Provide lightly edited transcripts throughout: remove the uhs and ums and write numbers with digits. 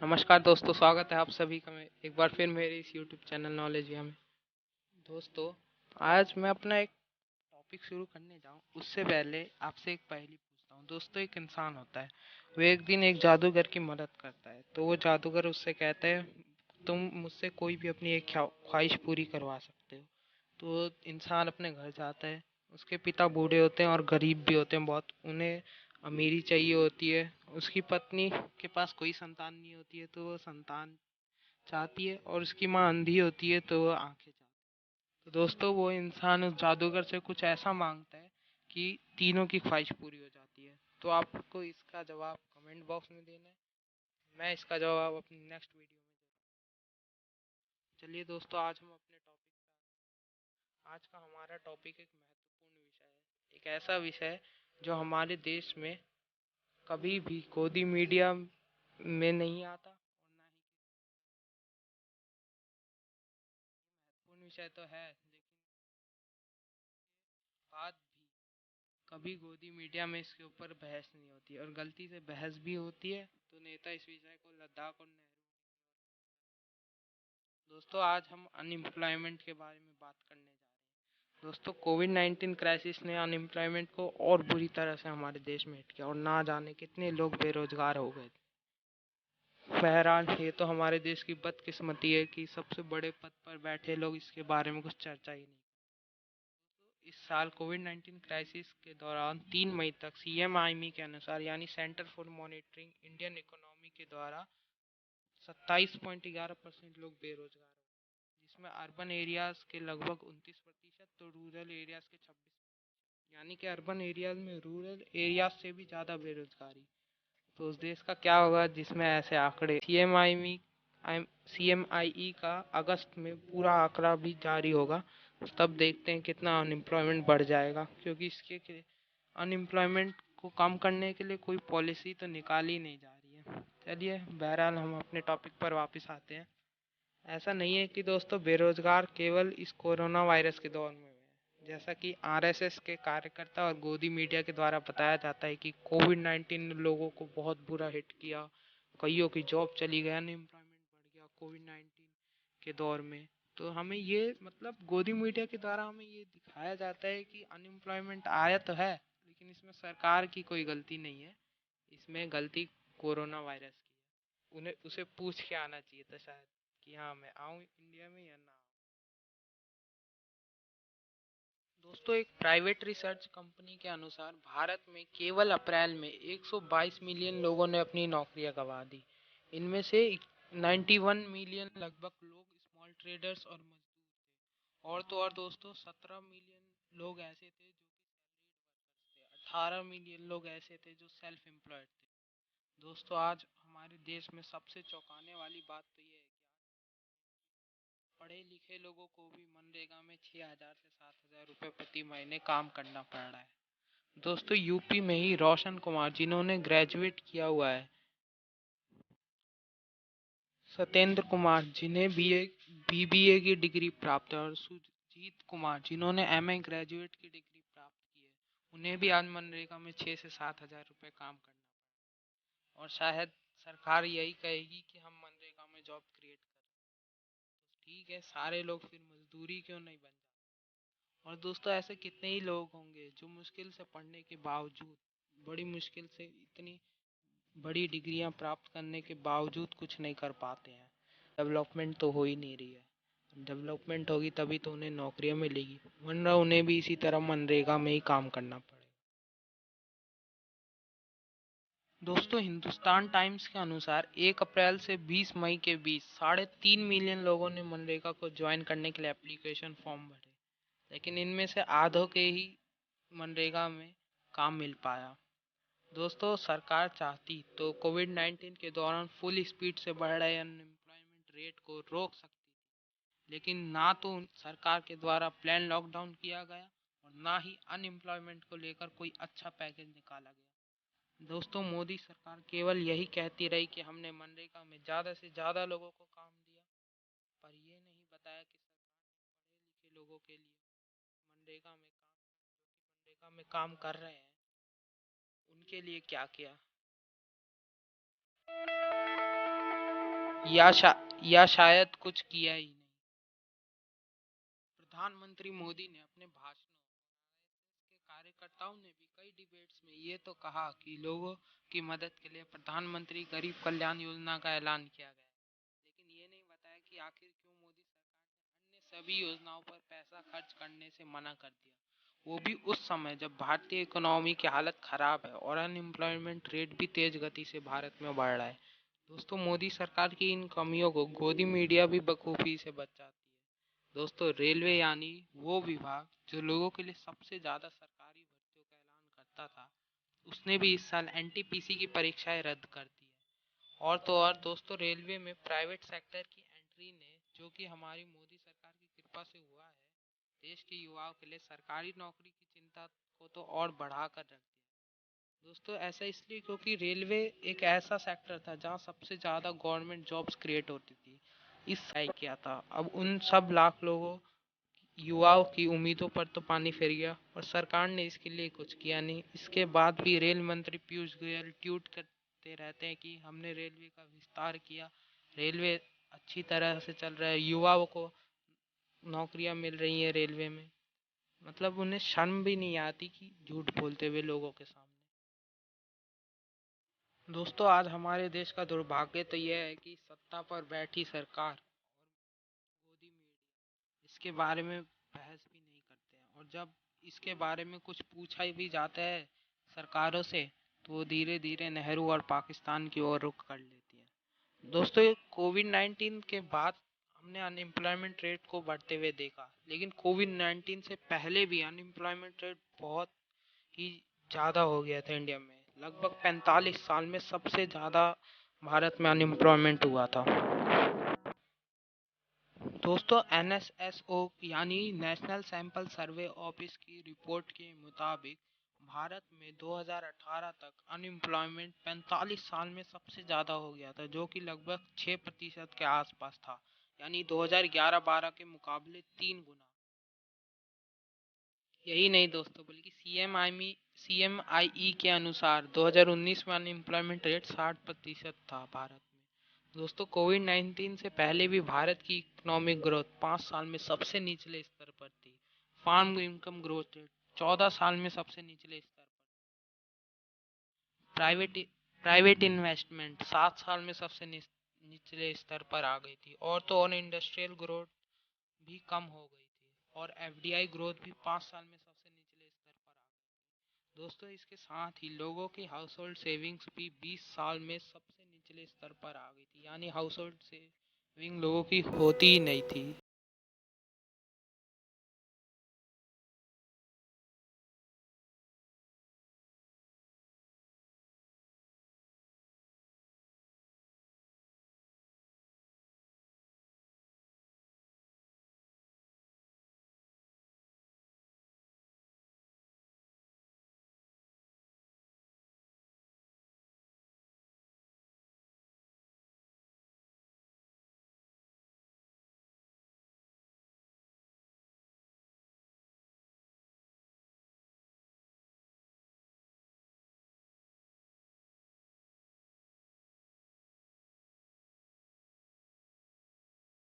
नमस्कार दोस्तों, स्वागत है आप सभी का मैं एक बार फिर मेरे इस यूट्यूब चैनल नॉलेजिया में। दोस्तों, आज मैं अपना एक टॉपिक शुरू करने जाऊँ उससे पहले आपसे एक पहेली पूछता हूँ। दोस्तों, एक इंसान होता है, वो एक दिन एक जादूगर की मदद करता है। तो वो जादूगर उससे कहता है, तुम मुझसे कोई भी अपनी एक ख्वाहिश पूरी करवा सकते हो। तो इंसान अपने घर जाता है। उसके पिता बूढ़े होते हैं और गरीब भी होते हैं बहुत, उन्हें अमीरी चाहिए होती है। उसकी पत्नी के पास कोई संतान नहीं होती है, तो वो संतान चाहती है, और उसकी माँ अंधी होती है तो वो आंखें चाहती है। तो दोस्तों, वो इंसान उस जादूगर से कुछ ऐसा मांगता है कि तीनों की ख्वाहिश पूरी हो जाती है। तो आपको इसका जवाब कमेंट बॉक्स में देना है। मैं इसका जवाब अपनी नेक्स्ट वीडियो में दूंगा। चलिए दोस्तों, आज हम अपने टॉपिक पे आज का हमारा टॉपिक एक महत्वपूर्ण विषय है, एक ऐसा विषय जो हमारे देश में कभी भी गोदी मीडिया में नहीं आता, और ना ही महत्वपूर्ण विषय तो है, लेकिन बात भी कभी गोदी मीडिया में इसके ऊपर बहस नहीं होती, और गलती से बहस भी होती है तो नेता इस विषय को लद्दाख और नेहरू। दोस्तों, आज हम अनएम्प्लॉयमेंट के बारे में बात करने जा रहे हैं। दोस्तों, कोविड-19 क्राइसिस ने अनएम्प्लॉयमेंट को और बुरी तरह से हमारे देश में हिट किया, और ना जाने कितने लोग बेरोजगार हो गए। बहरहाल, ये तो हमारे देश की बदकिस्मती है कि सबसे बड़े पद पर बैठे लोग इसके बारे में कुछ चर्चा ही नहीं। इस साल कोविड-19 क्राइसिस के दौरान 3 मई तक सीएमआईएमई के अनुसार, यानी centre for monitoring Indian economy के द्वारा 27.11% लोग बेरोजगार हो, जिसमें अर्बन एरियाज के लगभग 29%, तो रूरल एरियाज के 26%। यानी कि अर्बन एरियाज में रूरल एरियाज से भी ज़्यादा बेरोजगारी। तो उस देश का क्या होगा जिसमें ऐसे आंकड़े। सीएमआईई का अगस्त में पूरा आंकड़ा भी जारी होगा, तब देखते हैं कितना अनएम्प्लॉयमेंट बढ़ जाएगा, क्योंकि इसके अनएम्प्लॉयमेंट को कम करने के लिए कोई पॉलिसी तो निकाली ही नहीं जा रही है। चलिए, बहरहाल हम अपने टॉपिक पर वापस आते हैं। ऐसा नहीं है कि दोस्तों बेरोजगार केवल इस कोरोना वायरस के दौर में हुए हैं। जैसा कि आरएसएस के कार्यकर्ता और गोदी मीडिया के द्वारा बताया जाता है कि कोविड-19 ने लोगों को बहुत बुरा हिट किया, कईयों की जॉब चली गई, अनएम्प्लॉयमेंट बढ़ गया कोविड-19 के दौर में। तो हमें ये मतलब गोदी मीडिया के द्वारा हमें ये दिखाया जाता है कि अनएम्प्लॉयमेंट आया तो है, लेकिन इसमें सरकार की कोई गलती नहीं है। इसमें गलती कोरोना वायरस की है। उन्हें उसे पूछ के आना चाहिए था शायद कि हाँ, मैं आऊँ इंडिया में या ना आऊँ। दोस्तों, एक प्राइवेट रिसर्च कंपनी के अनुसार भारत में केवल अप्रैल में 122 मिलियन लोगों ने अपनी नौकरियां गंवा दी। इनमें से 91 मिलियन लगभग लोग स्मॉल ट्रेडर्स और मजदूर थे। और तो और दोस्तों, 17 मिलियन लोग ऐसे थे जो कि सैलरीड वर्कर्स थे, 18 मिलियन लोग ऐसे थे जो सेल्फ एम्प्लॉयड थे। दोस्तों, आज हमारे देश में सबसे चौंकाने वाली बात तो ये है कि पढ़े लिखे लोगों को भी मनरेगा में 6,000 से 7,000 रुपये प्रति महीने काम करना पड़ रहा है। दोस्तों, यूपी में ही रोशन कुमार, जिन्होंने ग्रेजुएट किया हुआ है, सत्येंद्र कुमार, जिन्हें बीबीए की डिग्री प्राप्त है, और सुजीत कुमार, जिन्होंने एमए ग्रेजुएट की डिग्री प्राप्त की है, उन्हें भी आज मनरेगा में 6 से 7 हज़ार रुपये काम करना पड़ा। और शायद सरकार यही कहेगी कि हम मनरेगा में जॉब क्रिएट कर। ठीक है, सारे लोग फिर मजदूरी क्यों नहीं बन जाते। और दोस्तों, ऐसे कितने ही लोग होंगे जो मुश्किल से पढ़ने के बावजूद, बड़ी मुश्किल से इतनी बड़ी डिग्रियां प्राप्त करने के बावजूद कुछ नहीं कर पाते हैं। डेवलपमेंट तो हो ही नहीं रही है। डेवलपमेंट होगी तभी तो उन्हें नौकरियां मिलेगी, वरना उन्हें भी इसी तरह मनरेगा में ही काम करना पड़ेगा। दोस्तों, हिंदुस्तान टाइम्स के अनुसार 1 अप्रैल से 20 मई के बीच 3.5 मिलियन लोगों ने मनरेगा को ज्वाइन करने के लिए एप्लीकेशन फॉर्म भरे, लेकिन इनमें से आधों के ही मनरेगा में काम मिल पाया। दोस्तों, सरकार चाहती तो कोविड-19 के दौरान फुल स्पीड से बढ़ रहे अनएम्प्लॉयमेंट रेट को रोक सकती, लेकिन ना तो सरकार के द्वारा प्लान लॉकडाउन किया गया, और ना ही अनएम्प्लॉयमेंट को लेकर कोई अच्छा पैकेज निकाला गया। दोस्तों, मोदी सरकार केवल यही कहती रही कि हमने मनरेगा में ज़्यादा से ज़्यादा लोगों को काम दिया, पर ये नहीं बताया कि सरकार ने पढ़े लिखे लोगों के लिए मनरेगा में काम कर रहे हैं, उनके लिए क्या किया। या शा, या शायद कुछ किया ही नहीं। प्रधानमंत्री मोदी ने अपने भाषणों के कार्यकर्ताओं ने भी कई डिबेट्स में ये तो कहा कि लोगों की मदद के लिए प्रधानमंत्री गरीब कल्याण योजना का ऐलान किया गया, लेकिन ये नहीं बताया कि आखिर क्यों मोदी सरकार ने अन्य सभी योजनाओं पर पैसा खर्च करने से मना कर दिया, वो भी उस समय जब भारतीय इकोनॉमी की हालत खराब है और अनएम्प्लॉयमेंट रेट भी तेज गति से भारत में बढ़ रहा है। दोस्तों, मोदी सरकार की इन कमियों को गोदी मीडिया भी बखूबी से बचाती है। दोस्तों, रेलवे यानी वो विभाग जो लोगों के लिए सबसे ज्यादा सरकारी भर्तियों का ऐलान करता था, उसने भी इस साल एनटीपीसी की परीक्षाएं रद्द कर दी है। और तो और दोस्तों, रेलवे में प्राइवेट सेक्टर की एंट्री ने, जो कि हमारी मोदी सरकार की कृपा से हुआ है, देश के युवाओं के लिए सरकारी नौकरी की चिंता को तो और बढ़ा कर रख दिया। दोस्तों, ऐसा इसलिए क्योंकि रेलवे एक ऐसा सेक्टर था जहां सबसे ज़्यादा गवर्नमेंट जॉब्स क्रिएट होती थी। इस साल किया था, अब उन सब लाख लोगों युवाओं की उम्मीदों पर तो पानी फिर गया और सरकार ने इसके लिए कुछ किया नहीं। इसके बाद भी रेल मंत्री पीयूष गोयल ट्वीट करते रहते हैं कि हमने रेलवे का विस्तार किया, रेलवे अच्छी तरह से चल रहा है, युवाओं को नौकरियां मिल रही हैं रेलवे में। मतलब उन्हें शर्म भी नहीं आती कि झूठ बोलते हुए लोगों के सामने। दोस्तों, आज हमारे देश का दुर्भाग्य तो यह है कि सत्ता पर बैठी सरकार गोदी मीडिया इसके बारे में बहस भी नहीं करते हैं, और जब इसके बारे में कुछ पूछा भी जाता है सरकारों से, तो वो धीरे धीरे नेहरू और पाकिस्तान की ओर रुख कर लेती है। दोस्तों, कोविड 19 के बाद हमने अनएम्प्लॉयमेंट रेट को बढ़ते हुए देखा, लेकिन कोविड 19 से पहले भी अनएम्प्लॉयमेंट रेट बहुत ही ज़्यादा हो गया था इंडिया में। लगभग 45 साल में सबसे ज़्यादा भारत में अनएम्प्लॉयमेंट हुआ था। दोस्तों, एनएसएसओ यानी नेशनल सैंपल सर्वे ऑफिस की रिपोर्ट के मुताबिक भारत में 2018 तक अनएम्प्लॉयमेंट 45 साल में सबसे ज़्यादा हो गया था, जो कि लगभग 6% के आसपास था, यानी 2011-12 के मुकाबले 3 गुना। यही नहीं दोस्तों, बल्कि सीएमआईई के अनुसार 2019 में अनएम्प्लॉयमेंट रेट 60% था भारत में। दोस्तों, कोविड 19 से पहले भी भारत की इकोनॉमिक ग्रोथ 5 साल में सबसे निचले स्तर पर थी। फार्म इनकम ग्रोथ रेट 14 साल में सबसे निचले स्तर पर। प्राइवेट प्राइवेट इन्वेस्टमेंट 7 साल में सबसे निचले स्तर पर आ गई थी, और तो और इंडस्ट्रियल ग्रोथ भी कम हो गई थी, और एफडीआई ग्रोथ भी 5 साल में सबसे निचले स्तर पर आ गई। दोस्तों, इसके साथ ही लोगों की हाउस होल्ड सेविंग्स भी 20 साल में सबसे निचले स्तर पर आ गई थी, यानी हाउस होल्ड सेविंग लोगों की होती ही नहीं थी।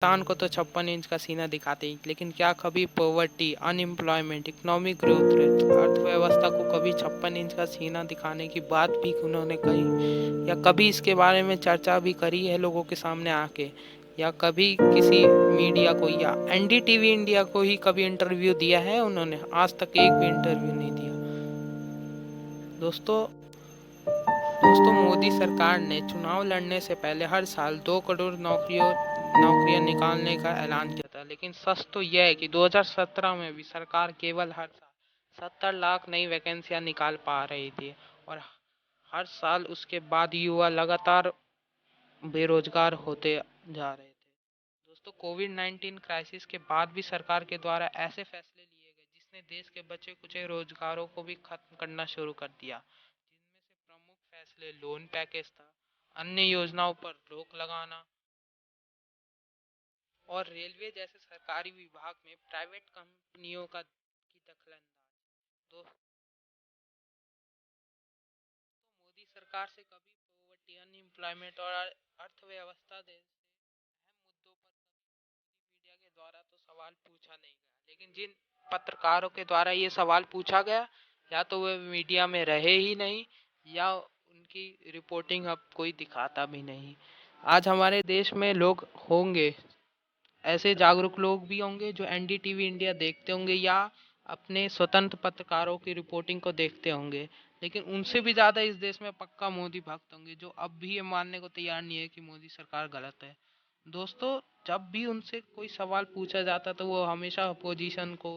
किसान को तो 56 इंच का सीना दिखाते ही, लेकिन क्या कभी poverty, unemployment, economic growth rate, अर्थव्यवस्था को कभी 56 इंच का सीना दिखाने की बात भी उन्होंने कही, या कभी इसके बारे में चर्चा भी करी है लोगों के सामने आके, या कभी किसी मीडिया को या एनडीटीवी इंडिया को ही कभी इंटरव्यू दिया है उन्होंने? आज तक एक भी इंटरव्यू नहीं दिया। दोस्तों दोस्तों मोदी सरकार ने चुनाव लड़ने से पहले हर साल 2 करोड़ नौकरियां निकालने का ऐलान किया था, लेकिन सच तो यह है कि 2017 में भी सरकार केवल हर साल 70 लाख नई वैकेंसियां निकाल पा रही थी, और हर साल उसके बाद युवा लगातार बेरोजगार होते जा रहे थे। दोस्तों, कोविड 19 क्राइसिस के बाद भी सरकार के द्वारा ऐसे फैसले लिए गए जिसने देश के बचे कुचे रोजगारों को भी खत्म करना शुरू कर दिया, जिनमें से प्रमुख फैसले लोन पैकेज था, अन्य योजनाओं पर रोक लगाना, और रेलवे जैसे सरकारी विभाग में प्राइवेट कंपनियों का की दखलंदाजी। दोस्तों, मोदी सरकार से कभी पॉवर्टी, अनएम्प्लॉयमेंट और अर्थव्यवस्था सवाल पूछा नहीं गया, लेकिन जिन पत्रकारों के द्वारा ये सवाल पूछा गया, या तो वे मीडिया में रहे ही नहीं, या उनकी रिपोर्टिंग अब कोई दिखाता भी नहीं। आज हमारे देश में लोग होंगे, ऐसे जागरूक लोग भी होंगे जो एनडीटीवी इंडिया देखते होंगे या अपने स्वतंत्र पत्रकारों की रिपोर्टिंग को देखते होंगे, लेकिन उनसे भी ज़्यादा इस देश में पक्का मोदी भक्त होंगे, जो अब भी ये मानने को तैयार नहीं है कि मोदी सरकार गलत है। दोस्तों, जब भी उनसे कोई सवाल पूछा जाता तो वो हमेशा अपोजिशन को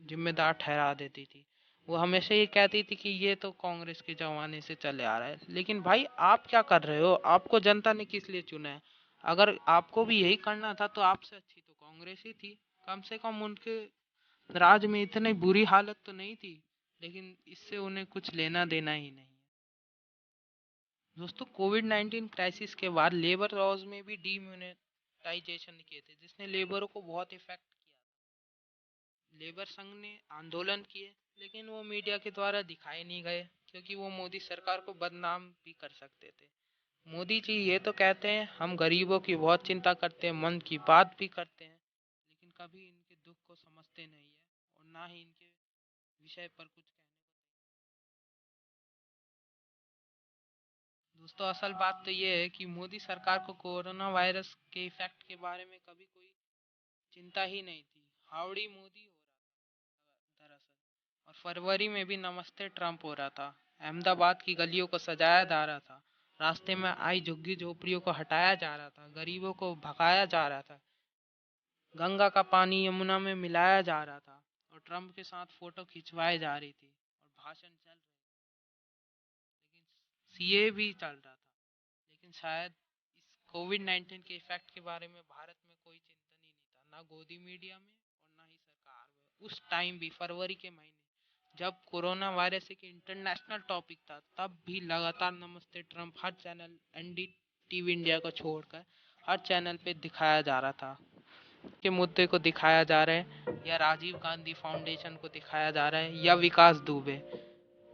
जिम्मेदार ठहरा देती थी। वो हमेशा ये कहती थी कि ये तो कांग्रेस के जमाने से चले आ रहा है। लेकिन भाई, आप क्या कर रहे हो? आपको जनता ने किस लिए चुना है? अगर आपको भी यही करना था तो आपसे अच्छी तो कांग्रेस ही थी। कम से कम उनके राज में इतनी बुरी हालत तो नहीं थी, लेकिन इससे उन्हें कुछ लेना देना ही नहीं है। दोस्तों, कोविड 19 क्राइसिस के बाद लेबर लॉज में भी डीमोनेटाइजेशन किए थे, जिसने लेबरों को बहुत इफेक्ट किया। लेबर संघ ने आंदोलन किए, लेकिन वो मीडिया के द्वारा दिखाए नहीं गए, क्योंकि वो मोदी सरकार को बदनाम भी कर सकते थे। मोदी जी ये तो कहते हैं हम गरीबों की बहुत चिंता करते हैं, मन की बात भी करते हैं, लेकिन कभी इनके दुख को समझते नहीं है, और ना ही इनके विषय पर कुछ कहने को। दोस्तों, असल बात तो ये है कि मोदी सरकार को कोरोना वायरस के इफेक्ट के बारे में कभी कोई चिंता ही नहीं थी। हाउडी मोदी हो रहा था दरअसल, और फरवरी में भी नमस्ते ट्रंप हो रहा था। अहमदाबाद की गलियों को सजाया जा रहा था, रास्ते में आई झुग्गी झोपड़ियों को हटाया जा रहा था, गरीबों को भगाया जा रहा था, गंगा का पानी यमुना में मिलाया जा रहा था, और ट्रंप के साथ फोटो खिंचवाई जा रही थी, और भाषण चल रहे थे, लेकिन सीए भी चल रहा था। लेकिन शायद इस कोविड 19 के इफेक्ट के बारे में भारत में कोई चिंतन ही नहीं था, ना गोदी मीडिया में और ना ही सरकार में। उस टाइम भी फरवरी के महीने जब कोरोना वायरस एक इंटरनेशनल टॉपिक था, तब भी लगातार नमस्ते ट्रंप हर चैनल, एनडी टीवी इंडिया को छोड़कर हर चैनल पे दिखाया जा रहा था, के मुद्दे को दिखाया जा रहा है, या राजीव गांधी फाउंडेशन को दिखाया जा रहा है, या विकास दुबे।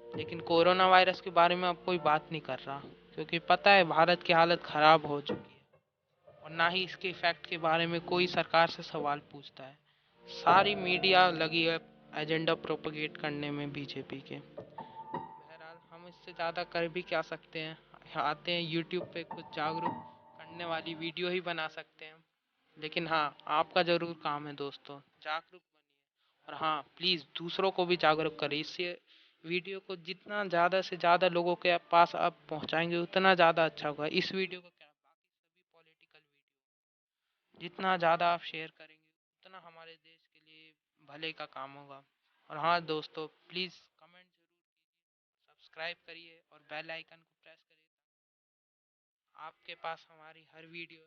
लेकिन कोरोना वायरस के बारे में अब कोई बात नहीं कर रहा, क्योंकि पता है भारत की हालत खराब हो चुकी है, और ना ही इसके इफेक्ट के बारे में कोई सरकार से सवाल पूछता है। सारी मीडिया लगी है एजेंडा प्रोपगेट करने में बीजेपी के। बहरहाल, हम इससे ज़्यादा कर भी क्या सकते हैं? आते हैं यूट्यूब पे कुछ जागरूक करने वाली वीडियो ही बना सकते हैं। लेकिन हाँ, आपका ज़रूर काम है दोस्तों, जागरूक बनिए। और हाँ, प्लीज़ दूसरों को भी जागरूक करें। इससे वीडियो को जितना ज़्यादा से ज़्यादा लोगों के पास आप पहुँचाएंगे, उतना ज़्यादा अच्छा होगा। इस वीडियो को क्या, बाकी सभी पॉलिटिकल वीडियो जितना ज़्यादा आप शेयर करेंगे, उतना हमारे देश के लिए भले का काम होगा। और हाँ दोस्तों, प्लीज़ कमेंट जरूर कीजिए, सब्सक्राइब करिए और बेल आइकन को प्रेस करिए, आपके पास हमारी हर वीडियो